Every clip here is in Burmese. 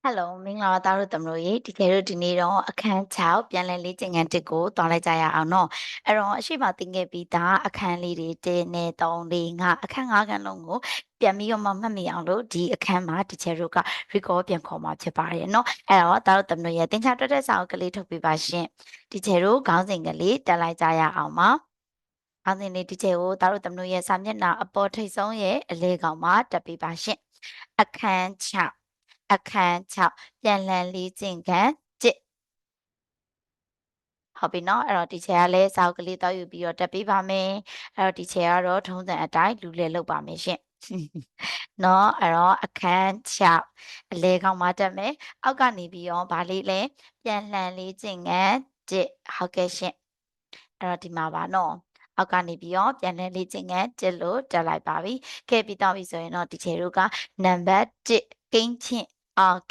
Hello မင်္ဂလာပါသားတို့သမတို့ရေဒီကဲတို့ဒီနေ့တော့အခန်း6ပြန်လည်လေ့ကျင့်ခန်း1ကိုတွားလိုက်ကြရအောင်เนาะအဲ့တော့အရှိမသင်ခဲ့ပြီးသားအခန်းလေးတွေ1နဲ့3 4 5အခန်း5ခန်းလုံးကိုပြန်ပြီးတော့မှမှတ်မိအောင်လို့ဒီအခန်းမှာဒီချေတို့က record ပြန်ခေါ်มาဖြစ်ပါတယ်เนาะအဲ့တော့သားတို့သမတို့ရေသင်္ချာတွက်တဲ့စာအုပ်ကလေးထုတ်ပြပါရှင်ဒီချေတို့ခေါင်းစဉ်ကလေးတက်လိုက်ကြရအောင်ပါခေါင်းစဉ်လေးဒီချေကိုသားတို့သမတို့ရဲ့စာမျက်နှာအပေါ်ထိပ်ဆုံးရဲ့အလဲကောင်မှာတက်ပြပါရှင်အခန်း6အခန်း6ပြန်လှန်လေ့ကျင့်ခန်း1ဟုတ်ပြီเนาะအဲ့တော့ဒီချက်ကလည်းစာအုပ်ကလေးတောက်ယူပြီးတော့တက်ပေးပါမယ်အဲ့တော့ဒီချက်ကတော့ထုံးစံအတိုင်းလူလေလုပ်ပါမယ်ရှင်เนาะအဲ့တော့အခန်း6အလဲကောင်မှာတက်မယ်အောက်ကနေပြီးတော့ဗာလေးလဲပြန်လှန်လေ့ကျင့်ခန်း1ဟုတ်ကဲ့ရှင်အဲ့တော့ဒီမှာပါเนาะအောက်ကနေပြီးတော့ပြန်လှန်လေ့ကျင့်ခန်း1လို့တက်လိုက်ပါပြီခဲ့ပြီးတော့ပြီဆိုရင်တော့ဒီချက်တို့ကနံပါတ်1ကိန်းချင်း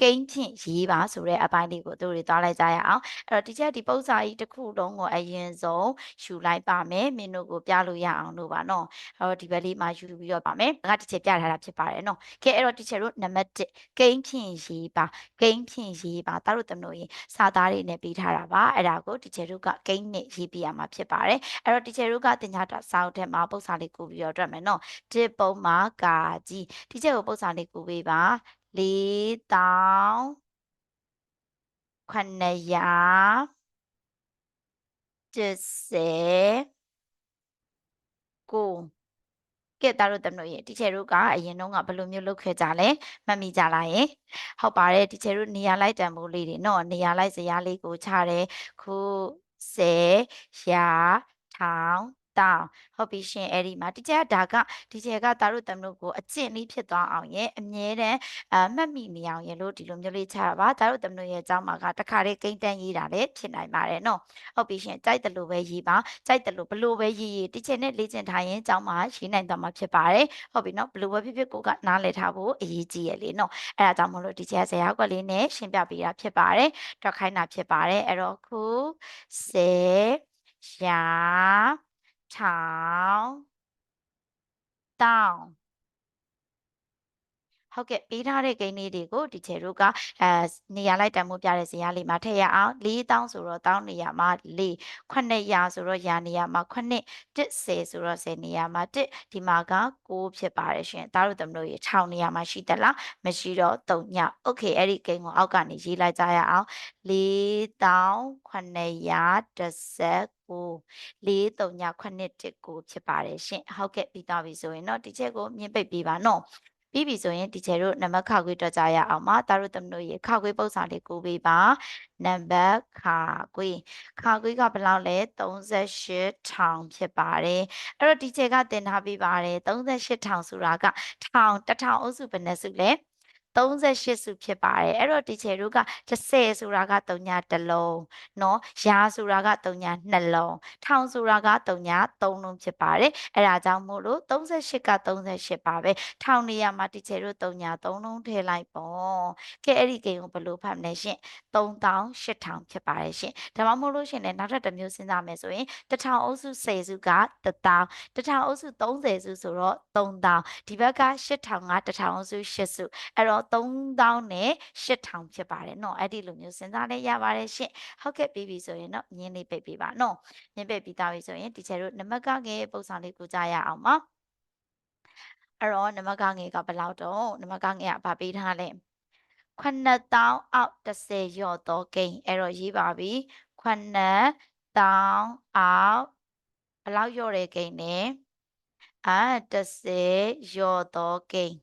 ကိန်းဖြင့်ရေးပါဆိုတဲ့အပိုင်းလေးကိုတို့တွေသွားလိုက်ကြရအောင်အဲ့တော့ဒီချက်ဒီပု္ပ္ပစာကြီးတစ်ခုလုံးကိုအရင်ဆုံးယူလိုက်ပါမယ်မင်းတို့ကိုပြလို့ရအောင်လို့ပါနော်အဲ့တော့ဒီဘက်လေးမှာယူပြီးတော့ပါမယ်ငါဒီချက်ပြထားတာဖြစ်ပါတယ်နော်ကဲအဲ့တော့ဒီချက်တို့နံပါတ်1ကိန်းဖြင့်ရေးပါကိန်းဖြင့်ရေးပါတားတို့တမလို့ရင်စာသားတွေနဲ့ပေးထားတာပါအဲ့ဒါကိုဒီချက်တို့ကကိန်းနဲ့ရေးပြရမှာဖြစ်ပါတယ်အဲ့တော့ဒီချက်တို့ကတင်ကြတာစာအုပ်ထဲမှာပု္ပ္ပစာလေးကူပြီးတော့တွေ့မယ်နော်တစ်ပုံမှာကာကြီးဒီချက်ကိုပု္ပ္ပစာလေးကူပေးပါ4,900 10ကိုကဲသားတို့သမတို့ရေတီချယ်တို့ကအရင်တုန်းကဘယ်လိုမျိုးလုပ်ခဲ့ကြလဲမှတ်မိကြလားယင်ဟုတ်ပါတယ်တီချယ်တို့နေရာလိုက်တန်ဖိုးလေးတွေနော်နေရာလိုက်ဇယားလေးကိုချတယ်ခု10ရာထောင်တောင်းဟုတ်ပြီရှင်အဲ့ဒီမှာတီချယ်ကဒါကတီချယ်ကသားတို့သမတို့ကိုအကျင့်လေးဖြစ်သွားအောင်ရဲ့အမြဲတမ်းမှတ်မိနေအောင်ရဲ့လို့ဒီလိုမျိုးလေးချတာပါသားတို့သမတို့ရဲ့အကြောင်းမှာကတခါလေးကိန်းတန်းရေးတာလည်းဖြစ်နိုင်ပါတယ်နော်ဟုတ်ပြီရှင်ကြိုက်တယ်လို့ပဲရေးပါကြိုက်တယ်လို့ဘလို့ပဲရေးတီချယ်နဲ့လေ့ကျင့်ထားရင်အကြောင်းမှာရေးနိုင်သွားမှာဖြစ်ပါတယ်ဟုတ်ပြီနော်ဘလို့ပဲဖြစ်ဖြစ်ကိုကနားလည်ထားဖို့အရေးကြီးရဲ့လေနော်အဲ့ဒါကြောင့်မလို့တီချယ်ဇာတ်ကွက်လေးနဲ့ရှင်းပြပေးတာဖြစ်ပါတယ်တွက်ခိုင်းတာဖြစ်ပါတယ်အဲ့တော့ခု10ရာထောင်တောင်းဟုတ်ကဲ့ပေးထားတဲ့ကိန်းလေးတွေကိုဒီချေတို့ကနေရာလိုက်တန်မှုပြတဲ့ဇယားလေးမှာထည့်ရအောင်4,000ဆိုတော့တောင်းနေရာမှာ4 900ဆိုတော့ရာနေရာမှာ9 10ဆိုတော့10နေရာမှာ1ဒီမှာက9ဖြစ်ပါတယ်ရှင်ဒါတို့သမလို့ရေ6နေရာမှာရှိသလားမရှိတော့3ညโอเคအဲ့ဒီကိန်းကိုအောက်ကနေရေးလိုက်ကြရအောင်4,919 4,3ည919ဖြစ်ပါတယ်ရှင်ဟုတ်ကဲ့ပြီးသွားပြီဆိုရင်တော့ဒီချက်ကိုမြင်ပိတ်ပေးပါနော်ပြီးပြီဆိုရင်ဒီချေတို့နံပါတ်ခခွေးတွက်ကြရအောင်ပါတာတို့သမတို့ရေခခွေးပု္ပ္ပစာလေးကိုပေးပါနံပါတ်ခခွေးကဘယ်လောက်လဲ38,000ဖြစ်ပါတယ်အဲ့တော့ဒီချေကတင်ထားပေးပါတယ်38,000ဆိုတာက1000အုပ်စုဘယ်နှစုလဲ38စုဖြစ်ပါတယ်အဲ့တော့ဒီချေတို့က30ဆိုတာက3ညတစ်လုံးเนาะရာဆိုတာက3ည2လုံးထောင်ဆိုတာက3ည3လုံးဖြစ်ပါတယ်အဲ့ဒါကြောင့်မို့လို့38က38ပါပဲထောင်နေရာမှာဒီချေတို့3ည3လုံးထည့်လိုက်ပေါ့ကဲအဲ့ဒီကိန်းကိုဘယ်လိုဖတ်မလဲရှင်38,000ဖြစ်ပါတယ်ရှင်ဒါမှမဟုတ်လို့ရှင်လည်းနောက်ထပ်တစ်မျိုးစဉ်းစားမယ်ဆိုရင်1000အုပ်စု10စုက1000 1000အုပ်စု30စုဆိုတော့3000ဒီဘက်က8000က1000အုပ်စု8စုအဲ့တော့3000နဲ့8000ဖြစ်ပါတယ်เนาะအဲ့ဒီလိုမျိုးစဉ်းစားလည်းရပါတယ်ရှင်ဟုတ်ကဲ့ပြီးပြီဆိုရင်တော့မြင်းလေးပိတ်ပေးပါเนาะမြင်းပိတ်ပြီးသားပြီဆိုရင်ဒီချေတို့နမကငယ်ပုံစံလေးကိုကြားရအောင်ပါအဲ့တော့နမကငယ်ကဘယ်လောက်တော့နမကငယ်ကဗာပေးထားလဲ9,000အောက်10ရော့တော့ကိန်းအဲ့တော့ရေးပါပြီ9,000အောက်ဘယ်လောက်ရော့တဲ့ကိန်းလဲ10ရော့တော့ကိန်း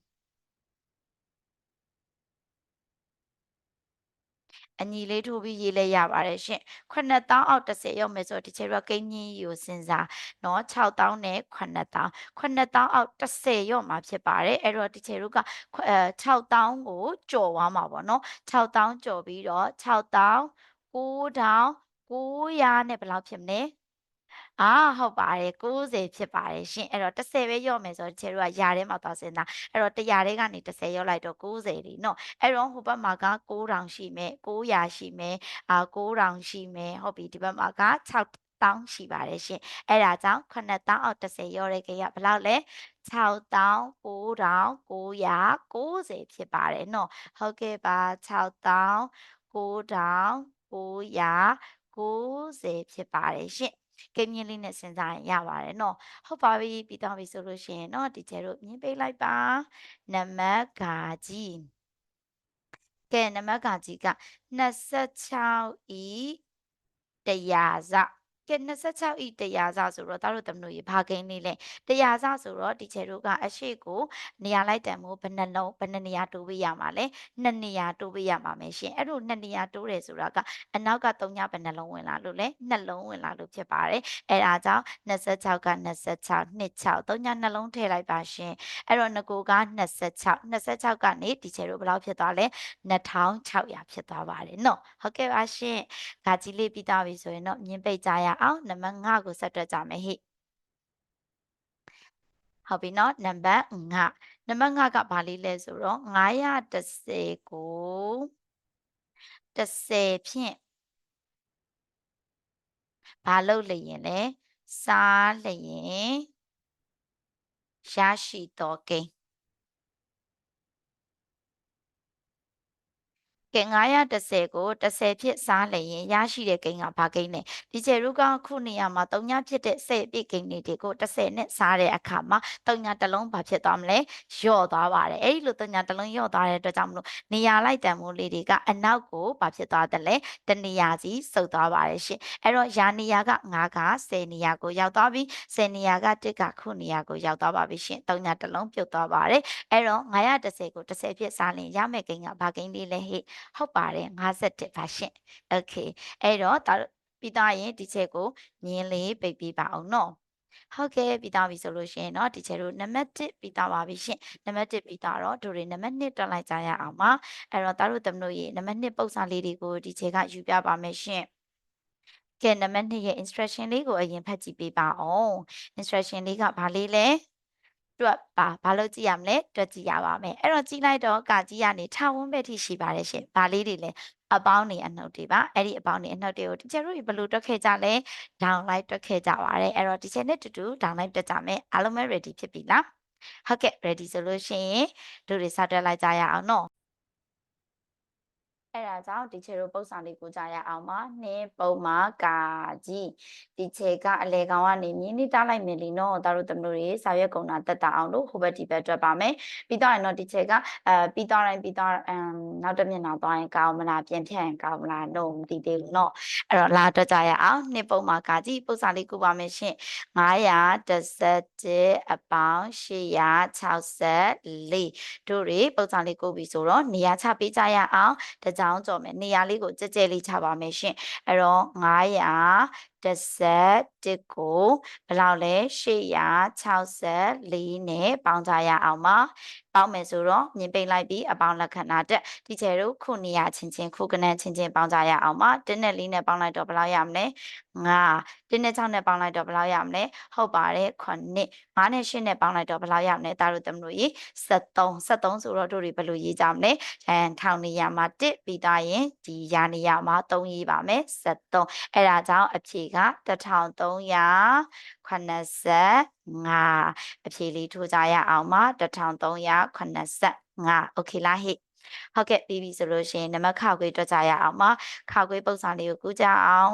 အညီလေးထိုးပြီးရေးလဲရပါတယ်ရှင်9,000အောက်10ရောက်မယ်ဆိုတော့ဒီချေတော့ကိန်းကြီးကိုစဉ်းစားเนาะ6,000နဲ့9,000အောက်10ရောက်မှာဖြစ်ပါတယ်အဲ့တော့ဒီချေတို့က6,000ကိုကျော်သွားမှာပေါ့เนาะ6,000ကျော်ပြီးတော့6,000 9,900နဲ့ဘယ်လောက်ဖြစ်မလဲဟုတ်ပါတယ်90ဖြစ်ပါတယ်ရှင်အဲ့တော့10ပဲရော့မယ်ဆိုတော့ဒီချေတို့ကရာထဲမှာသွားစဉ်းစားအဲ့တော့100ထဲကနေ10ရော့လိုက်တော့90လीเนาะအဲ့တော့ဟိုဘက်မှာက9,000ရှိမယ်900ရှိမယ်9,000ရှိမယ်ဟုတ်ပြီဒီဘက်မှာက6 တောင်းရှိပါတယ်ရှင်အဲ့ဒါကြောင့်9တောင်းအောက်10ရောတဲ့ကိန်းကဘယ်လောက်လဲ6တောင်း9,990ဖြစ်ပါတယ်နော်ဟုတ်ကဲ့ပါ6တောင်း9,990ဖြစ်ပါတယ်ရှင်ကိန်းမြင့်လေးနဲ့စဉ်းစားရင်ရပါတယ်နော်ဟုတ်ပါပြီပြီးတော့ပြီဆိုလို့ရှိရင်เนาะဒီကျဲတို့မြင်ပေးလိုက်ပါနံပါတ်ကကြီးကဲနံပါတ်ကကြီးက26ဤ100စကဲ26ဤ100စဆိုတော့တို့သမတို့ရေဘာကိန်းလေးလဲ100စဆိုတော့ဒီချေတို့ကအရှိကိုနေရာလိုက်တန်မို့ဘယ်နှလုံးဘယ်နှနေရာတိုးပေးရမှာလဲ2နေရာတိုးပေးရမှာမယ်ရှင်အဲ့လို2နေရာတိုးတယ်ဆိုတာကအနောက်က3ညဘယ်နှလုံးဝင်လာလို့လဲ2လုံးဝင်လာလို့ဖြစ်ပါတယ်အဲ့ဒါကြောင့်26က26 26 3ည2လုံးထည့်လိုက်ပါရှင်အဲ့တော့ငကိုက26ကနေဒီချေတို့ဘယ်လောက်ဖြစ်သွားလဲ2600ဖြစ်သွားပါတယ်နော်ဟုတ်ကဲ့ပါရှင်ဂါကြီးလေးပြီးသွားပြီဆိုရင်တော့မြင်းပိတ်ကြရအောင်နံပါတ်5ကိုဆက်တွက်ကြမယ်ဟိဟုတ်ပြီနော်နံပါတ်5ကဘာလေးလဲဆိုတော့910ကို10ဖြင့်ဘာလုပ်လျင်လဲစားလျင်ရရှိသောကိန်းကဲ910ကို10ဖြစ်စားလျင်ရရှိတဲ့ကိန်းကဘာကိန်းလဲဒီကျရုကခုနေရာမှာ3ညဖြစ်တဲ့10ပြည့်ကိန်းတွေကို10နဲ့စားတဲ့အခါမှာ3ညတစ်လုံးဘာဖြစ်သွားမလဲလျော့သွားပါတယ်အဲ့ဒီလို3ညတစ်လုံးလျော့သွားတဲ့အတွက်ကြောင့်မလို့နေရာလိုက်တန်မိုးလေးတွေကအနောက်ကိုဘာဖြစ်သွားတယ်လဲတနေရာစီစုပ်သွားပါတယ်ရှင်အဲ့တော့ယာနေရာက9က10နေရာကိုရောက်သွားပြီ10နေရာက1ကခုနေရာကိုရောက်သွားပါပြီရှင်3ညတစ်လုံးပြုတ်သွားပါတယ်အဲ့တော့910ကို10ဖြစ်စားလျင်ရမယ့်ကိန်းကဘာကိန်းလေးလဲဟိဟုတ်ပါတယ်51ပါရှင်โอเคအဲ့တော့ပြီးသားရင်ဒီချက်ကိုမြင်းလေးပိတ်ပြီးပါအောင်နော်ဟုတ်ကဲ့ပြီးသားပြီဆိုလို့ရှိရင်เนาะဒီချက်တို့နံပါတ်1ပြီးသားပါပြီရှင်နံပါတ်1ပြီးသားတော့တို့တွေနံပါတ်2တွက်လိုက်ကြရအောင်ပါအဲ့တော့တို့သမတို့ရေနံပါတ်2ပုံစံလေးတွေကိုဒီချက်ကယူပြပါမယ်ရှင်ကဲနံပါတ်2ရဲ့ instruction လေးကိုအရင်ဖတ်ကြည့်ပေးပါအောင် instruction လေးကဘာလေးလဲတွက်ပါဘာလို့ကြည့်ရမလဲတွက်ကြည့်ရပါမယ်အဲ့တော့ကြည့်လိုက်တော့ကကြီးကနေထဝန်းဘက်ထိရှိပါတယ်ရှင်ဘာလေးတွေလဲအပေါင်းနေအနှုတ်တွေပါအဲ့ဒီအပေါင်းနေအနှုတ်တွေကိုတချို့ဘယ်လိုတွက်ခဲ့ကြလဲ down line တွက်ခဲ့ကြပါတယ်အဲ့တော့ဒီချက်နဲ့တူတူ down line တွက်ကြမယ်အားလုံးပဲ ready ဖြစ်ပြီလားဟုတ်ကဲ့ ready ဆိုလို့ရှိရင်တို့တွေစတွက်လိုက်ကြရအောင်နော်အဲ့ဒါကြောင့်ဒီချေတို့ပု္ပ္ပာလေးကိုကြရအောင်ပါနှင်းပုံမှာကာကြီးဒီချေကအလေကောင်ကနေမြင်းနေတားလိုက်မယ်လीနော်တို့သမတို့တွေစာရွက်ကုံတာတက်တာအောင်လို့ဟိုဘက်ဒီဘက်တွက်ပါမယ်ပြီးတော့ရင်တော့ဒီချက်ကပြီးတော့တိုင်းပြီးတော့နောက်တစ်မျက်နှာသွားရင်ကောင်းမလားပြန်ဖြတ်ရင်ကောင်းမလားတော့မသိသေးဘူးနော်အဲ့တော့လာတွက်ကြရအောင်နှင်းပုံမှာကာကြီးပု္ပ္ပာလေးကိုပါမယ်ရှင်917အပေါင်း864တို့တွေပု္ပ္ပာလေးကိုပြီဆိုတော့နေရာချပေးကြရအောင်တကြောင်ကြော်မယ်နေရာလေးကိုကြဲကြဲလေးချပါမယ်ရှင်အဲ့တော့911ကိုဘယ်လောက်လဲ864နဲ့ပေါင်းကြရအောင်ပါပေါင်းမယ်ဆိုတော့မြင်ပိတ်လိုက်ပြီးအပေါင်းလက္ခဏာတက်ဒီကျဲတို့ခုနေရာချင်းချင်းခုကနန်းချင်းချင်းပေါင်းကြရအောင်ပါ1နဲ့4နဲ့ပေါင်းလိုက်တော့ဘယ်လောက်ရမလဲ9 1နဲ့6နဲ့ပေါင်းလိုက်တော့ဘယ်လောက်ရမလဲဟုတ်ပါတယ်9 5နဲ့8နဲ့ပေါင်းလိုက်တော့ဘယ်လောက်ရမလဲဒါတို့သမလို့ရေ73ဆိုတော့တို့တွေဘယ်လိုရေးကြမလဲထောင်နေရာမှာ1ပြီးသားရင်ဒီရာနေရာမှာ3ရေးပါမယ်73အဲ့ဒါကြောင့်အဖြေက1385အဖြေလေးထိုးကြရအောင်ပါ1385โอเคလားဟိဟုတ်ကဲ့ပြီးပြီဆိုလို့ရှိရင်နံပါတ်ခခွေးတွက်ကြရအောင်ပါခခွေးပုံစံလေးကိုကူးကြအောင်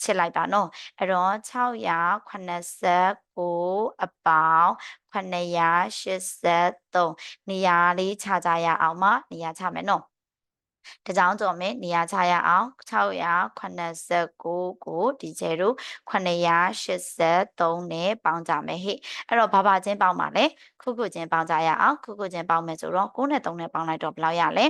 ချစ်လိုက်ပါနော်အဲ့တော့689အပေါင်း983နေရာလေးခြားကြရအောင်ပါနေရာခြားမယ်နော်တကြောင်ကြော်မယ်နေရာချရအောင်689ကိုဒီကျဲတို့983နဲ့ပေါင်းကြမယ်ဟိအဲ့တော့ဘာချင်းပေါင်းပါလဲခုချင်းပေါင်းကြရအောင်ခုချင်းပေါင်းမယ်ဆိုတော့9နဲ့3နဲ့ပေါင်းလိုက်တော့ဘယ်လောက်ရလဲ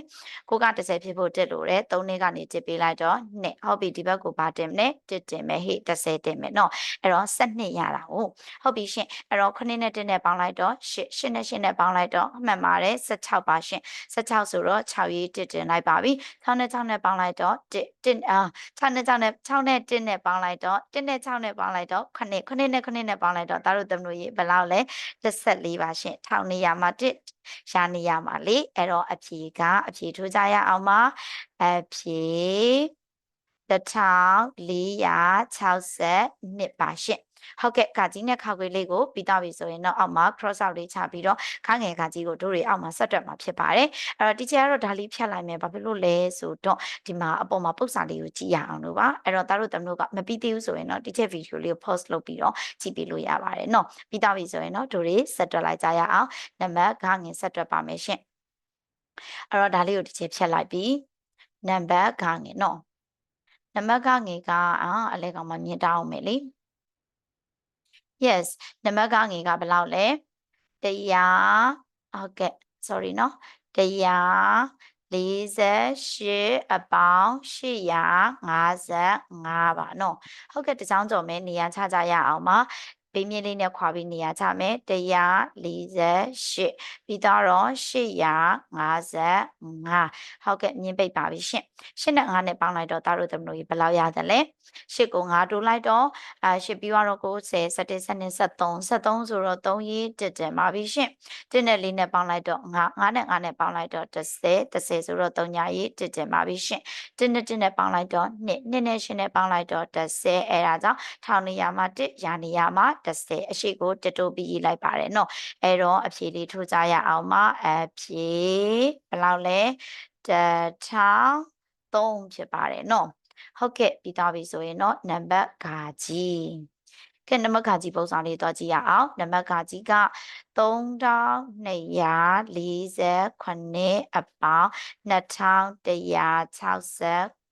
9က10ဖြစ်ဖို့တက်လို့တယ်3နဲ့ကနေတစ်ပေးလိုက်တော့2ဟုတ်ပြီဒီဘက်ကိုဘာတင်မလဲ1တင်မယ်ဟိ10တင်မယ်နော်အဲ့တော့12ရတာဟုတ်ပြီရှင်အဲ့တော့9နဲ့1နဲ့ပေါင်းလိုက်တော့8နဲ့8နဲ့ပေါင်းလိုက်တော့အမှန်ပါတယ်16ပါရှင်16ဆိုတော့6ရေး1တင်လိုက်ပါပြီ6နဲ့6နဲ့ပေါင်းလိုက်တော့6နဲ့6နဲ့1နဲ့ပေါင်းလိုက်တော့1နဲ့6နဲ့ပေါင်းလိုက်တော့9နဲ့9နဲ့ပေါင်းလိုက်တော့ဒါတို့သမလို့ရေဘယ်လောက်လဲ14ပါရှင်ထောင်နေရမှာ1ရှာနေရမှာလေအဲ့တော့အဖြေထိုးကြရအောင်ပါအဖြေ 1462ပါရှင်ဟုတ်ကဲ့ခါကြီးနဲ့ခါခွေလေးကိုပြီးတော့ပြီဆိုရင်တော့အောက်မှာ cross out လေးချပြီးတော့ခငယ်ခါကြီးကိုတို့တွေအောက်မှာဆက်တွက်မှာဖြစ်ပါတယ်အဲ့တော့ teacher ကတော့ဒါလေးဖြတ်လိုက်မယ်ဘာဖြစ်လို့လဲဆိုတော့ဒီမှာအပေါ်မှာပုတ်စာလေးကိုကြည့်ရအောင်လို့ပါအဲ့တော့သားတို့တမတို့ကမပြီးသေးဘူးဆိုရင်တော့ teacher video လေးကို pause လုပ်ပြီးတော့ကြည့်ပေးလို့ရပါတယ်เนาะပြီးတော့ပြီဆိုရင်တော့တို့တွေဆက်တွက်လိုက်ကြရအောင်နံပါတ်ခငယ်ဆက်တွက်ပါမယ်ရှင်အဲ့တော့ဒါလေးကို teacher ဖြတ်လိုက်ပြီးနံပါတ်ခငယ်เนาะနံပါတ်ခငယ်ကအလဲကောင်မှမြင်တောင်းမယ်လေ yes နံပါတ်ခငယ်ကဘယ်လောက်လဲ100ဟုတ်ကဲ့ sorry เนาะ148အပေါင်း855ပါเนาะဟုတ်ကဲ့တကြောင်ကြော်မဲနေရာချကြရအောင်ပါဘေးမြင့်လေးနဲ့ခွာပြီးနေရာချမယ်148ပြီးတော့855ဟုတ်ကဲ့မြင်ပိတ်ပါပြီရှင့်8နဲ့5နဲ့ပေါင်းလိုက်တော့သားတို့သမီးတို့ဘယ်လောက်ရတယ်လဲ8ကို5တိုးလိုက်တော့8ပြီးတော့90 17 13 73ဆိုတော့3ရေးတက်တယ်ပါပြီရှင့်1နဲ့4နဲ့ပေါင်းလိုက်တော့5နဲ့5နဲ့ပေါင်းလိုက်တော့10 10ဆိုတော့3ညာရေးတက်တယ်ပါပြီရှင့်1နဲ့1နဲ့ပေါင်းလိုက်တော့2 2နဲ့8နဲ့ပေါင်းလိုက်တော့10အဲဒါကြောင့်ထောင်နေရာမှာ1ရာနေရာမှာ10အရှိကိုတတိုးပြီးရေးလိုက်ပါတယ်เนาะအဲ့တော့အဖြေလေးထိုးကြရအောင်ပါအဖြေဘယ်လောက်လဲ1003ဖြစ်ပါတယ်เนาะဟုတ်ကဲ့ပြီးသွားပြီဆိုရင်တော့နံပါတ်ဂါကြီးကဲနံပါတ်ဂါကြီးပုံစံလေးတော့ကြည့်ရအောင်နံပါတ်ဂါကြီးက3248အပေါင်း2169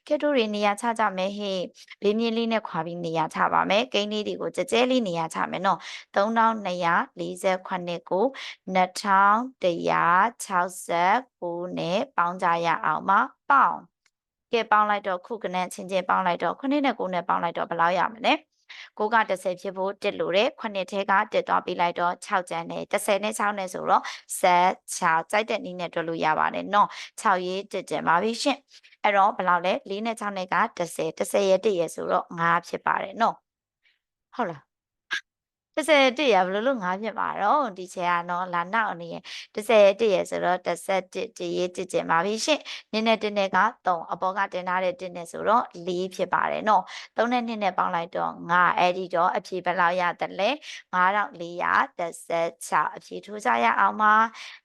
ကဲတို့တွေနေရာချကြမယ်ဟေ့ဘေးမြင့်လေးနဲ့ခွာပြီးနေရာချပါမယ်ကိန်းလေးတွေကိုကြဲကြဲလေးနေရာချမယ်နော်3248ကို2169နဲ့ပေါင်းကြရအောင်ပါပေါင်းကဲပေါင်းလိုက်တော့ခုကနန်းချင်းချင်းပေါင်းလိုက်တော့9နဲ့9နဲ့ပေါင်းလိုက်တော့ဘယ်လောက်ရမလဲ9က10ဖြစ်ဖို့1လို့တဲ့9ထဲက1သွားပြီးလိုက်တော့6ကျန်တယ်10နဲ့6နဲ့ဆိုတော့16ကြိုက်တဲ့နည်းနဲ့တွက်လို့ရပါတယ်နော်6ရေး1ကျန်ပါပြီရှင့်အဲ့တော့ဘယ်လောက်လဲ4နဲ့6နဲ့က10 10ရဲ့1ရဲ့ဆိုတော့5ဖြစ်ပါတယ်နော်ဟုတ်လား11ရဘယ်လို5ဖြစ်မှာတော့ဒီချေကတော့လာနောက်အနေနဲ့11ရဆိုတော့11တရေး1ကျင်ပါပြီရှင့်နင်းနဲ့1နဲ့က3အပေါ်ကတင်ထားတဲ့1နဲ့ဆိုတော့4ဖြစ်ပါတယ်နော်3နဲ့2နဲ့ပေါင်းလိုက်တော့5အဲ့ဒီတော့အဖြေဘယ်လောက်ရတယ်လဲ9416အဖြေထိုးကြရအောင်ပါ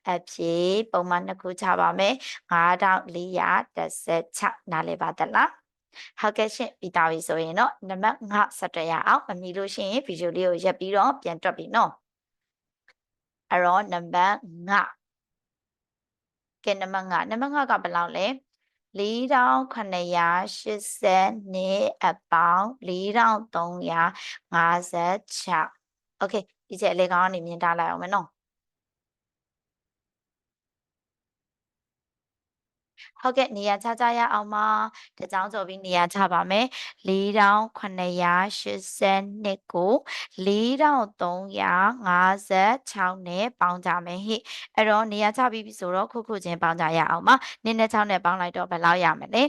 အဖြေပုံမှန်2ခုချပါမယ်9416နားလည်ပါသလားဟုတ်ကဲ့ရှင်ပြီးသားပြီဆိုရင်တော့နံပါတ်5ဆက်တွက်ရအောင်မမီလို့ရှိရင်ဗီဒီယိုလေးကိုရပ်ပြီးတော့ပြန်တွက်ပြီနော်အဲ့တော့နံပါတ်5ကဲနံပါတ်5ကဘယ်လောက်လဲ4980အပေါင်း4356โอเคဒီချက်အလေကောင်းကနေမြင်ထားလိုက်အောင်မယ်နော်ဟုတ်ကဲ့နေရာချကြရအောင်ပါတကြောင်ဆိုပြီးနေရာချပါမယ်4982ကို4356နဲ့ပေါင်းကြမယ်ဟိအဲ့တော့နေရာချပြီးပြီဆိုတော့ခုခုချင်းပေါင်းကြရအောင်ပါနင်းနဲ့6နဲ့ပေါင်းလိုက်တော့ဘယ်လောက်ရမလဲ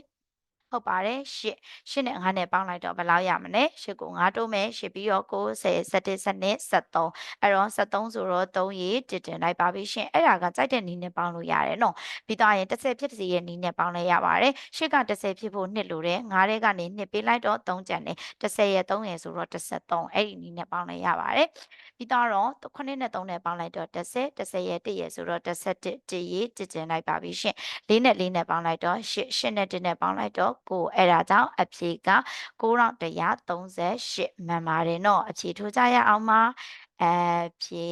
ဟုတ်ပါတယ်8နဲ့5နဲ့ပေါင်းလိုက်တော့ဘယ်လောက်ရမလဲ8ကို5တိုးမယ်8ပြီးတော့90 17 13အဲ့တော့73ဆိုတော့3ရေးတင်လိုက်ပါပြီရှင်အဲ့ဒါကကြိုက်တဲ့နည်းနဲ့ပေါင်းလို့ရတယ်နော်ပြီးတော့ရင်10ဖြစ်စီရဲ့နည်းနဲ့ပေါင်းလဲရပါတယ်8က10ဖြစ်ဖို့2လို့တယ်5ထဲကနေ2ပေးလိုက်တော့3ကျန်တယ်10ရဲ့3ရဲ့ဆိုတော့13အဲ့ဒီနည်းနဲ့ပေါင်းလဲရပါတယ်ပြီးတော့9နဲ့3နဲ့ပေါင်းလိုက်တော့10ရဲ့1ရဲ့ဆိုတော့11တရေးတင်လိုက်ပါပြီရှင်4နဲ့4နဲ့ပေါင်းလိုက်တော့8နဲ့1နဲ့ပေါင်းလိုက်တော့9အဲ့ဒါကြောင့်အဖြေက9138မှန်ပါတယ်เนาะအဖြေထိုးကြရအောင်ပါအဖြေ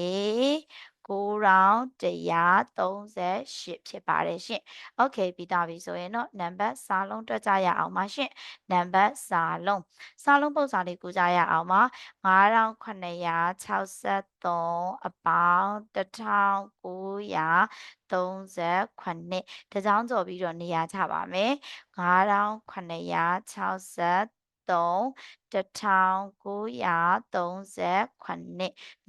9138ဖြစ်ပါတယ်ရှင်။ Okay ပြီးသားပြီဆိုရင်တော့နံပါတ်စာလုံးတွက်ကြရအောင်ပါရှင်။နံပါတ်စာလုံးပုံစံလေးကူကြရအောင်ပါ9963အပေါင်း1938တကြောင်ကြော်ပြီးတော့နေရာချပါမယ်9963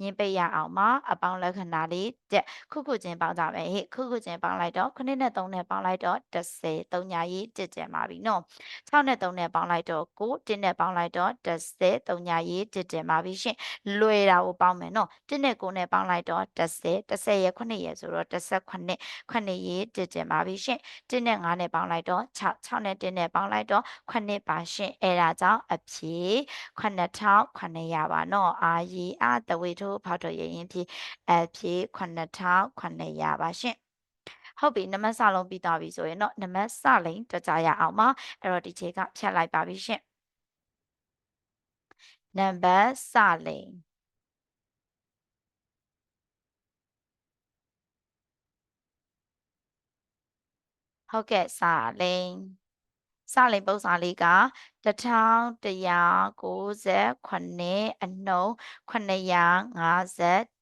မြင်းပိတ်ရအောင်ပါအပေါင်းလက္ခဏာလေးတက်ခုခုချင်းပေါင်းကြမယ်ဟဲ့ခုခုချင်းပေါင်းလိုက်တော့9နဲ့3နဲ့ပေါင်းလိုက်တော့10 3ညာရေးတက်ကျန်ပါပြီနော်6နဲ့3နဲ့ပေါင်းလိုက်တော့9 1နဲ့ပေါင်းလိုက်တော့10 3ညာရေးတက်ကျန်ပါပြီရှင်လွယ်တာကိုပေါင်းမယ်နော်1နဲ့9နဲ့ပေါင်းလိုက်တော့10ရဲ့9ရဲ့ဆိုတော့18ရေးတက်ကျန်ပါပြီရှင်1နဲ့5နဲ့ပေါင်းလိုက်တော့6နဲ့1နဲ့ပေါင်းလိုက်တော့9ပါရှင်အဲ့ဒါကြောင့်အဖြေ9,900ပါနော်အာရီအတဝေထိုးဖောက်တော်ရရင်ဖြေအဖြေ9,900ပါရှင်ဟုတ်ပြီနံပါတ်စလုံးပြီးသွားပြီဆိုရင်တော့နံပါတ်စလိန်တွက်ကြရအောင်ပါအဲ့တော့ဒီခြေကဖြတ်လိုက်ပါပြီရှင်နံပါတ်စလိန်ဟုတ်ကဲ့စလိန်စလိန်ပုံစံလေးက1198အနှုံ950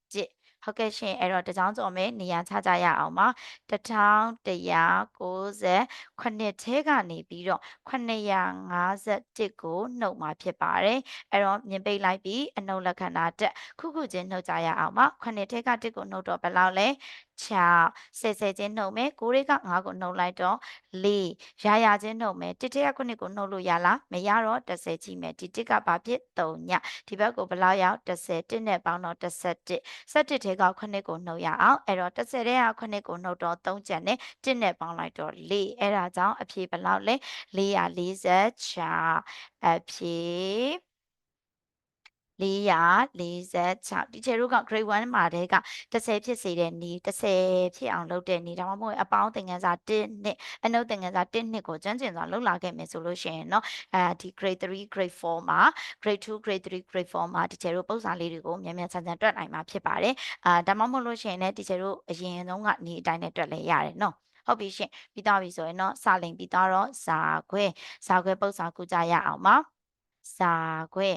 ဟုတ်ကဲ့ရှင်အဲ့တော့တကြောင်ကြော်မယ်နေရာချကြရအောင်ပါ1198ထဲကနေပြီးတော့951ကိုနှုတ်မှာဖြစ်ပါတယ်အဲ့တော့မြင်ပိတ်လိုက်ပြီးအနှုတ်လက္ခဏာတက်ခုခုချင်းနှုတ်ကြရအောင်ပါ9ထဲက1ကိုနှုတ်တော့ဘယ်လောက်လဲ6 10ချင်းနှုတ်မယ်9တွေက5ကိုနှုတ်လိုက်တော့4ရာချင်းနှုတ်မယ်1ထဲက9ကိုနှုတ်လို့ရလားမရတော့10ကြည့်မယ်ဒီ1ကဘာဖြစ်3ညဒီဘက်ကိုဘယ်လောက်ရောက်10 1နဲ့ပေါင်းတော့17ထဲက9ကိုနှုတ်ရအောင်အဲ့တော့10ထဲက9ကိုနှုတ်တော့3ကျန်နဲ့1နဲ့ပေါင်းလိုက်တော့4အဲ့ဒါကြောင့်အဖြေဘယ်လောက်လဲ446အဖြေ446ဒီချေတို့က grade 1မှာတည်းက10ဖြစ်စေတဲ့နီး10ဖြစ်အောင်လုပ်တဲ့နီးဒါမှမဟုတ်အပေါင်းသင်ခန်းစာ1နှစ်အနုသင်ခန်းစာ1နှစ်ကိုကျန်းကျင်စွာလုပ်လာခဲ့မယ်ဆိုလို့ရှိရင်เนาะဒီ grade 3 grade 4မှာ grade 2 grade 3 grade 4မှာဒီချေတို့ပုံစံလေးတွေကိုမြန်မြန်ဆန်ဆန်တွက်နိုင်မှာဖြစ်ပါတယ်ဒါမှမဟုတ်လို့ရှိရင်လည်းဒီချေတို့အရင်ဆုံးကနီးအတိုင်းနဲ့တွက်လဲရတယ်เนาะဟုတ်ပြီရှင်ပြီးသွားပြီဆိုရင်တော့စာလိန်ပြီးသွားတော့ဇာခွဲပုံစံကူကြရအောင်ပါဇာခွဲ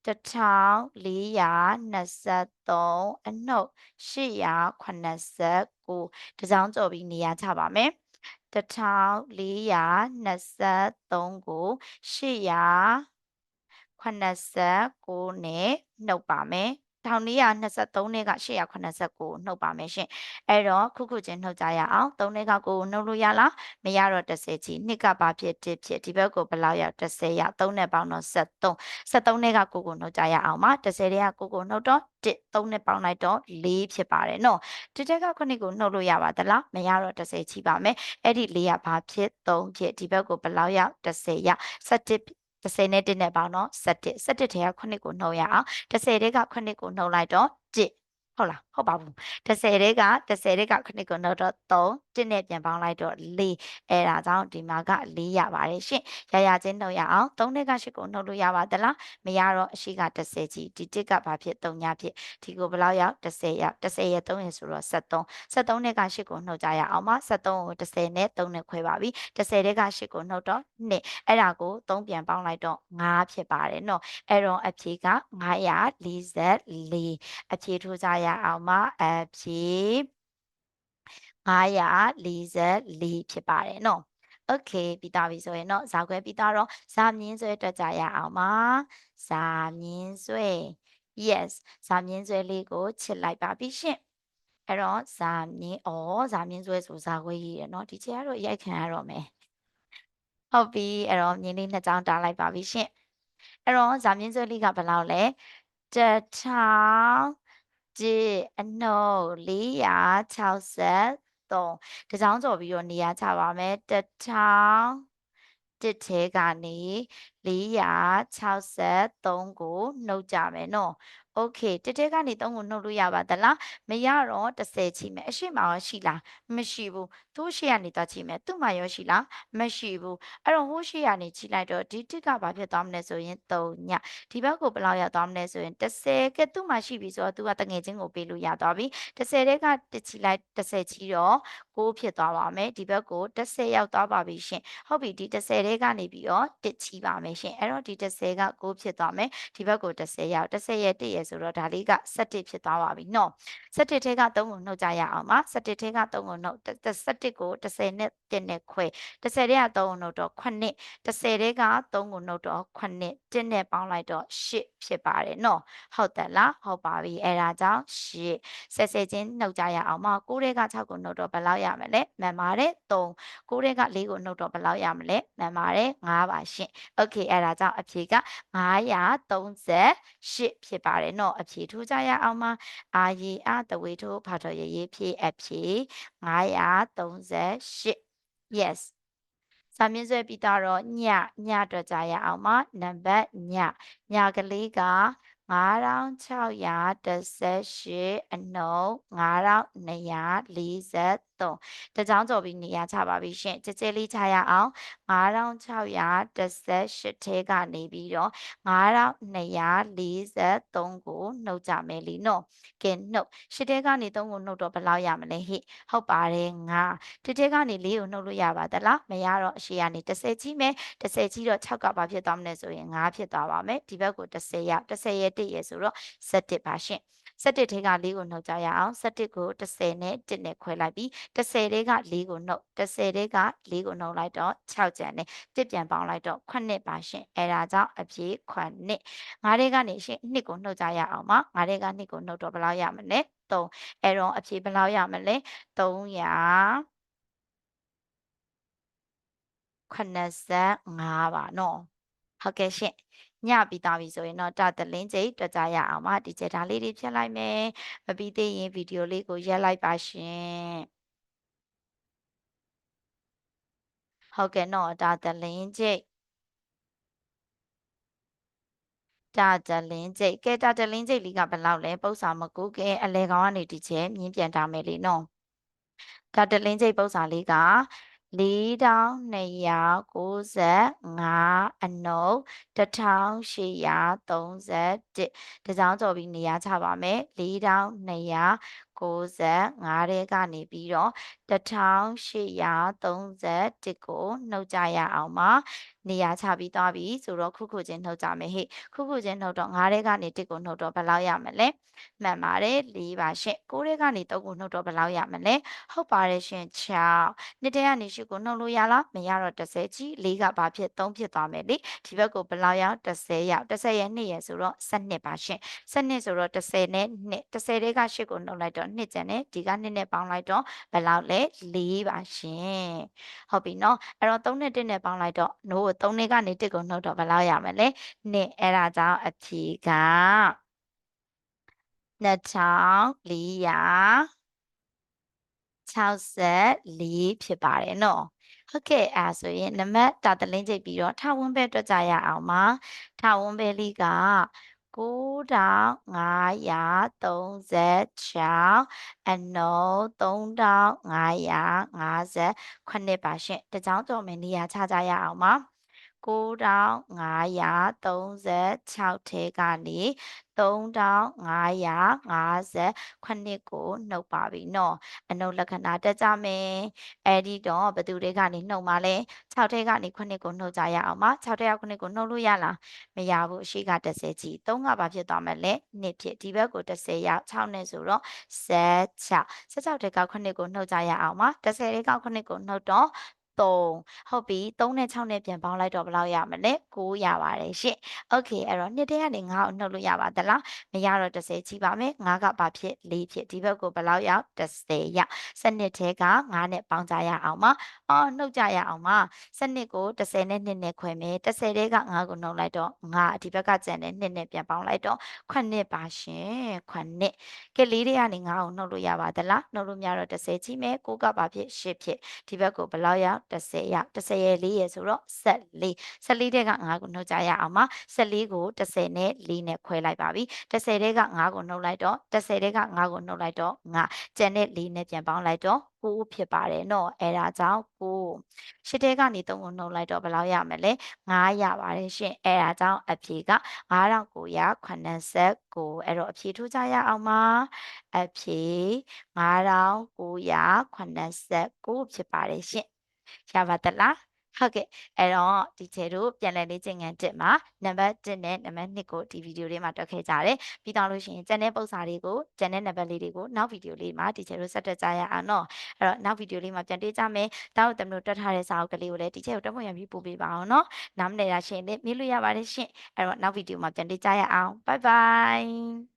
1423အနှုတ်889တစောင်းကြော်ပြီးနေရာချပါမယ်1423ကို889နဲ့နှုတ်ပါမယ်1423နဲ့က889နှုတ်ပါမယ်ရှင်အဲ့တော့ခုခုချင်းနှုတ်ကြရအောင်3နဲ့ကကိုနှုတ်လို့ရလားမရတော့10ချီ2ကဘာဖြစ်1ဖြစ်ဒီဘက်ကိုဘယ်လောက်ရောက်10ရောက်3နဲ့ပေါင်းတော့73နဲ့ကကိုနှုတ်ကြရအောင်ပါ10ထဲကကိုနှုတ်တော့1 3နဲ့ပေါင်းလိုက်တော့4ဖြစ်ပါတယ်နော်တစ်ထက်က9ကိုနှုတ်လို့ရပါသလားမရတော့10ချီပါမယ်အဲ့ဒီ4ကဘာဖြစ်3ဖြစ်ဒီဘက်ကိုဘယ်လောက်ရောက်10ရောက်17 10နဲ့1နဲ့ပေါင်းတော့17ထဲက9ကိုနှုတ်ရအောင်10ထဲက9ကိုနှုတ်လိုက်တော့1ဟုတ်လားဟုတ်ပါဘူး10ထဲက9ကိုနှုတ်တော့3 1နဲ့ပြန်ပေါင်းလိုက်တော့4အဲ့ဒါကြောင့်ဒီမှာက4ရပါတယ်ရှင်ရချင်းနှုတ်ရအောင်3ထဲက8ကိုနှုတ်လို့ရပါသလားမရတော့အရှိက10ကြီးဒီ1ကဘာဖြစ်3ညဖြစ်ဒီကိုဘယ်လောက်ရောက်10ရောက်10ရဲ့3ရဲ့ဆိုတော့73နဲ့က8ကိုနှုတ်ကြရအောင်ပါ73ကို10နဲ့3နဲ့ခွဲပါပြီ10ထဲက8ကိုနှုတ်တော့2အဲ့ဒါကို3ပြန်ပေါင်းလိုက်တော့5ဖြစ်ပါတယ်နော်အဲ့တော့အဖြေက944အဖြေထိုးကြရအောင်ပါအဖြေ944ဖြစ်ပါတယ်နော်โอเคပြီးသားပြီဆိုရင်တော့ဇာခွဲပြီးသားတော့ဇာမြင်းဆွဲတက်ကြရအောင်ပါဇာမြင်းဆွဲ yes ဇာမြင်းဆွဲလေးကိုချစ်လိုက်ပါပြီရှင်အဲ့တော့ဇာမြင်းဆွဲဆိုဇာခွဲရေးရเนาะဒီချက်ကတော့ရိုက်ခံရတော့မယ်ဟုတ်ပြီအဲ့တော့မြင်းလေးနှစ်ချောင်းတားလိုက်ပါပြီရှင်အဲ့တော့ဇာမြင့်စွဲလေးကဘယ်လောက်လဲ1000အနှုတ်463တကြောင်းကြော်ပြီးတော့နေရာချပါမယ်1000တစ်ထဲကနေ463ကိုနှုတ်ကြမယ်နော်โอเคတစ်ထဲကနေ3ကိုနှုတ်လို့ရပါသလားမရတော့10ချိမယ်အရှိမရောရှိလားမရှိဘူးသူ့ရှိကနေတော့ချိမယ်သူ့မှာရောရှိလားမရှိဘူးအဲ့တော့ဟိုးရှိကနေချိလိုက်တော့ဒီတစ်ကဘာဖြစ်သွားမလဲဆိုရင်3ညဒီဘက်ကိုဘယ်လောက်ရသွားမလဲဆိုရင်10ကဲသူ့မှာရှိပြီဆိုတော့ तू ကတငယ်ချင်းကိုပေးလို့ရသွားပြီ10ထဲကတစ်ချိလိုက်10ချိတော့6ဖြစ်သွားပါမယ်ဒီဘက်ကို10ရောက်သွားပါပြီရှင်ဟုတ်ပြီဒီ10ထဲကနေပြီးတော့တစ်ချိပါမယ် ရှင်အဲ့တော့ဒီ30က9ဖြစ်သွားမယ်ဒီဘက်ကို30ရောက်30ရဲ့1ရဲ့ဆိုတော့ဒါလေးက17ဖြစ်သွားပါပြီနော်17ထဲက3ကိုနှုတ်ကြရအောင်ပါ17ထဲက3ကိုနှုတ်17ကို30နဲ့1နဲ့ခွဲ30ထဲက3ကိုနှုတ်တော့9 30ထဲက3ကိုနှုတ်တော့9 1နဲ့ပေါင်းလိုက်တော့8ဖြစ်ပါတယ်နော်ဟုတ်တယ်လားဟုတ်ပါပြီအဲ့ဒါကြောင့်8ဆယ်ဆယ်ချင်းနှုတ်ကြရအောင်ပါ9ထဲက6ကိုနှုတ်တော့ဘယ်လောက်ရမလဲမှန်ပါတယ်3 9ထဲက4ကိုနှုတ်တော့ဘယ်လောက်ရမလဲမှန်ပါတယ်5ပါရှင်โอเคအဲ့ဒါကြောင့်အဖြေက938ဖြစ်ပါတယ်နော်အဖြေထူးကြရအောင်ပါအာရီအတဝေထိုးဖာတော်ရရေးဖြည့်အဖြေ938 yes စာမြင့်ဆွဲပြီးတော့ညအတွက်ကြရအောင်ပါနံပါတ်ညကလေးက9618အနှုတ်9243တကြောင်းကြော်ပြီးနေရာချပါပြီရှင်ကြဲကြဲလေးချရအောင်9618ထဲကနေပြီးတော့9243ကိုနှုတ်ကြမယ်လीနော်ကဲနှုတ်ရှစ်ထဲကနေ3ကိုနှုတ်တော့ဘယ်လောက်ရမလဲဟိဟုတ်ပါတယ်9တစ်ထဲကနေ4ကိုနှုတ်လို့ရပါသလားမရတော့အရှိကနေ30ကြီးမယ်30ကြီးတော့6ကဘာဖြစ်သွားမလဲဆိုရင်5ဖြစ်သွားပါမယ်ဒီဘက်ကို30ရ30ရဲ့1ရဲ့ဆိုတော့17ပါရှင်17ထဲက4ကိုနှုတ်ကြရအောင်17ကို30နဲ့1နဲ့ခွဲလိုက်ပြီး30ထဲက4ကိုနှုတ်30ထဲက4ကိုနှုတ်လိုက်တော့6ကျန်တယ်1ပြန်ပေါင်းလိုက်တော့9ပါရှင်အဲ့ဒါကြောင့်အဖြေ9 5ထဲကနေရှင်2ကိုနှုတ်ကြရအောင်ပါ5ထဲက2ကိုနှုတ်တော့ဘယ်လောက်ရမလဲ3အဲ့တော့အဖြေဘယ်လောက်ရမလဲ385ပါနော်ဟုတ်ကဲ့ရှင်ညပြီးသားပြီဆိုရင်တော့တလင်းကျိတ်တွက်ကြရအောင်ပါဒီချက်ဒါလေးတွေဖြတ်လိုက်မယ်မပြီးသေးရင်ဗီဒီယိုလေးကိုရပ်လိုက်ပါရှင်ဟုတ်ကဲ့နော်တလင်းကျိတ်တလင်းကျိတ်ကဲတလင်းကျိတ်လေးကဘယ်လောက်လဲပု္ပ္ပာမကူကဲအလဲကောင်ကနေဒီချက်မြင်းပြန်ထားမယ်လေနော်တလင်းကျိတ်ပု္ပ္ပာလေးက4295အနှုတ်1831တကြောင်းကြော်ပြီးနေရာချပါမယ်4295ထဲကနေပြီးတော့1831ကိုနှုတ်ကြရအောင်ပါနေရာချပြီးသွားပြီဆိုတော့ခုချင်းနှုတ်ကြမယ်ဟဲ့ခုချင်းနှုတ်တော့9ထဲကနေ1ကိုနှုတ်တော့ဘယ်လောက်ရမလဲမှန်ပါတယ်4ပါရှင်9ထဲကနေ3ကိုနှုတ်တော့ဘယ်လောက်ရမလဲဟုတ်ပါတယ်ရှင်6နှစ်ထဲကနေ8ကိုနှုတ်လို့ရလားမရတော့30ကြီး4ကဘာဖြစ်3ဖြစ်သွားမယ်လေဒီဘက်ကိုဘယ်လောက်ရောက်30ရောက်30ရဲ့2ရဲ့ဆိုတော့12ပါရှင်12ဆိုတော့30နဲ့2 30ထဲက8ကိုနှုတ်လိုက်တော့2ကျန်တယ်ဒီက2နဲ့ပေါင်းလိုက်တော့ဘယ်လောက်လဲ4ပါရှင်ဟုတ်ပြီနော်အဲ့တော့3နဲ့1နဲ့ပေါင်းလိုက်တော့ no 3နဲ့ကနေ1ကိုနှုတ်တော့ဘယ်လောက်ရမလဲ2အဲ့ဒါကြောင့်အဖြေက2464ဖြစ်ပါတယ်နော်ဟုတ်ကဲ့အဲ့ဆိုရင်နံပါတ်တလင်းကျိတ်ပြီးတော့ထဝန်းဘဲတွက်ကြရအောင်ပါထဝန်းဘဲလေးက9536အနှုတ်3558ပါရှင်တကြောင်တော်မယ်နေရာချကြရအောင်ပါ9536ထဲကနေ3558ကိုနှုတ်ပါပြီနော်အနှုတ်လက္ခဏာတက်ကြမယ်အဲ့ဒီတော့ဘသူတွေကနေနှုတ်มาလဲ6ထဲကနေ9ကိုနှုတ်ကြရအောင်ပါ6ထဲက9ကိုနှုတ်လို့ရလားမရဘူးအရှိက30ကြီး3ကဘာဖြစ်သွားမလဲ2ဖြစ်ဒီဘက်ကို30ရောက်6နဲ့ဆိုတော့16ထဲက9ကိုနှုတ်ကြရအောင်ပါ30ထဲက9ကိုနှုတ်တော့3ဟုတ်ပြီ3နဲ့6နဲ့ပြန်ပေါင်းလိုက်တော့ဘယ်လောက်ရမလဲ9ရပါတယ်ရှင့်โอเคအဲ့တော့2ထဲကနေ9ကိုနှုတ်လို့ရပါသလားမရတော့30ကြီးပါမယ်9ကဘာဖြစ်4ဖြစ်ဒီဘက်ကိုဘယ်လောက်ရောက်30ရောက်စနစ်ထဲက9နဲ့ပေါင်းကြရအောင်ပါနှုတ်ကြရအောင်ပါစနစ်ကို30နဲ့2နဲ့ခွဲမယ်30ထဲက9ကိုနှုတ်လိုက်တော့9ဒီဘက်ကကျန်တဲ့2နဲ့ပြန်ပေါင်းလိုက်တော့9ပါရှင်9ကဲ4ထဲကနေ9ကိုနှုတ်လို့ရပါသလားနှုတ်လို့မရတော့30ကြီးမယ်9ကဘာဖြစ်8ဖြစ်ဒီဘက်ကိုဘယ်လောက်ရောက်30ရောက်30ရဲ့4ရဲ့ဆိုတော့14ထဲက9ကိုနှုတ်ကြရအောင်ပါ14ကို30နဲ့4နဲ့ခွဲလိုက်ပါပြီ30ထဲက9ကိုနှုတ်လိုက်တော့30ထဲက9ကိုနှုတ်လိုက်တော့9ကျန်တဲ့4နဲ့ပြန်ပေါင်းလိုက်တော့9ဖြစ်ပါတယ်နော်အဲ့ဒါကြောင့်9ရှစ်ထဲကနေ3ကိုနှုတ်လိုက်တော့ဘယ်လောက်ရမလဲ9ရပါတယ်ရှင်အဲ့ဒါကြောင့်အဖြေက9989အဲ့တော့အဖြေထိုးကြရအောင်ပါအဖြေ9989ဖြစ်ပါတယ်ရှင်ရပါသလား ဟုတ်ကဲ့အဲ့တော့ဒီချေတို့ပြန်လည်လေ့ကျင့်ခန်း1မှာနံပါတ်1နဲ့နံပါတ်2ကိုဒီဗီဒီယိုလေးမှာတွေ့ခဲ့ကြတယ်ပြီးတော့လို့ရှိရင်ကျန်တဲ့ပုံစံတွေကိုကျန်တဲ့နံပါတ်လေးတွေကိုနောက်ဗီဒီယိုလေးမှာဒီချေတို့ဆက်တက်ကြရအောင်နော်အဲ့တော့နောက်ဗီဒီယိုလေးမှာပြန်တွေ့ကြမယ်တောက်တို့တမလို့တွက်ထားတဲ့စာအုပ်ကလေးကိုလည်းဒီချေကိုတက်ဖို့ရပြီးပို့ပေးပါအောင်နော်နားမလည်တာရှင်လည်းမေးလို့ရပါတယ်ရှင်အဲ့တော့နောက်ဗီဒီယိုမှာပြန်တွေ့ကြရအောင် bye bye